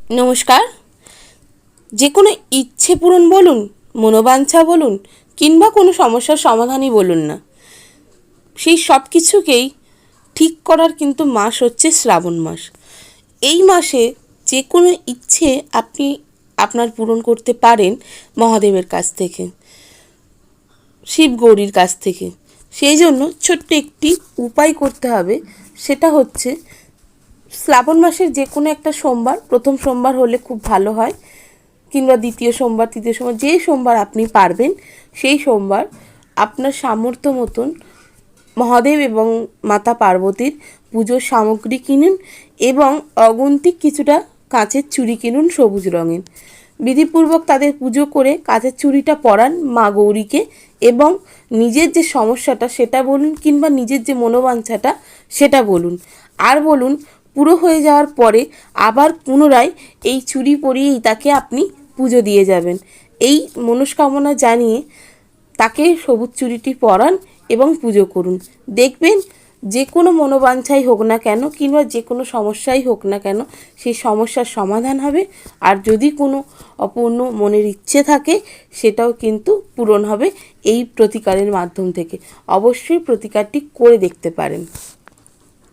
নমস্কার। যে কোনো ইচ্ছে পূরণ বলুন, মনোবাঞ্ছা বলুন, কিংবা কোনো সমস্যার সমাধানই বলুন না, সেই সব কিছুকেই ঠিক করার কিন্তু মাস হচ্ছে শ্রাবণ মাস। এই মাসে যে কোনো ইচ্ছে আপনি আপনার পূরণ করতে পারেন মহাদেবের কাছ থেকে, শিব গৌরীর কাছ থেকে। সেই জন্য ছোট্ট একটি উপায় করতে হবে, সেটা হচ্ছে শ্রাবণ মাসের যে কোনো একটা সোমবার, প্রথম সোমবার হলে খুব ভালো হয়, কিংবা দ্বিতীয় সোমবার, তৃতীয় সোমবার, যে সোমবার আপনি পারবেন সেই সোমবার আপনার সামর্থ্য মতন মহাদেব এবং মাতা পার্বতীর পুজোর সামগ্রী কিনুন এবং অগুন্তিক কিছুটা কাঁচের চুড়ি কিনুন সবুজ রঙের। বিধিপূর্বক তাদের পুজো করে কাঁচের চুড়িটা পরান মা গৌরীকে এবং নিজের যে সমস্যাটা সেটা বলুন, কিংবা নিজের যে মনোবাঞ্ছাটা সেটা বলুন। আর বলুন, পুরো হয়ে যাওয়ার পরে আবার পুনরায় এই চুড়ি পরিয়েই তাকে আপনি পুজো দিয়ে যাবেন। এই মনস্কামনা জানিয়ে তাকে সবুজ চুড়িটি পরান এবং পুজো করুন। দেখবেন যে কোনো মনোবাঞ্ছাই হোক না কেন, কিংবা যে কোনো সমস্যাই হোক না কেন, সেই সমস্যার সমাধান হবে। আর যদি কোনো অপূর্ণ মনের ইচ্ছে থাকে সেটাও কিন্তু পূরণ হবে এই প্রতিকারের মাধ্যম থেকে। অবশ্যই প্রতিকারটি করে দেখতে পারেন।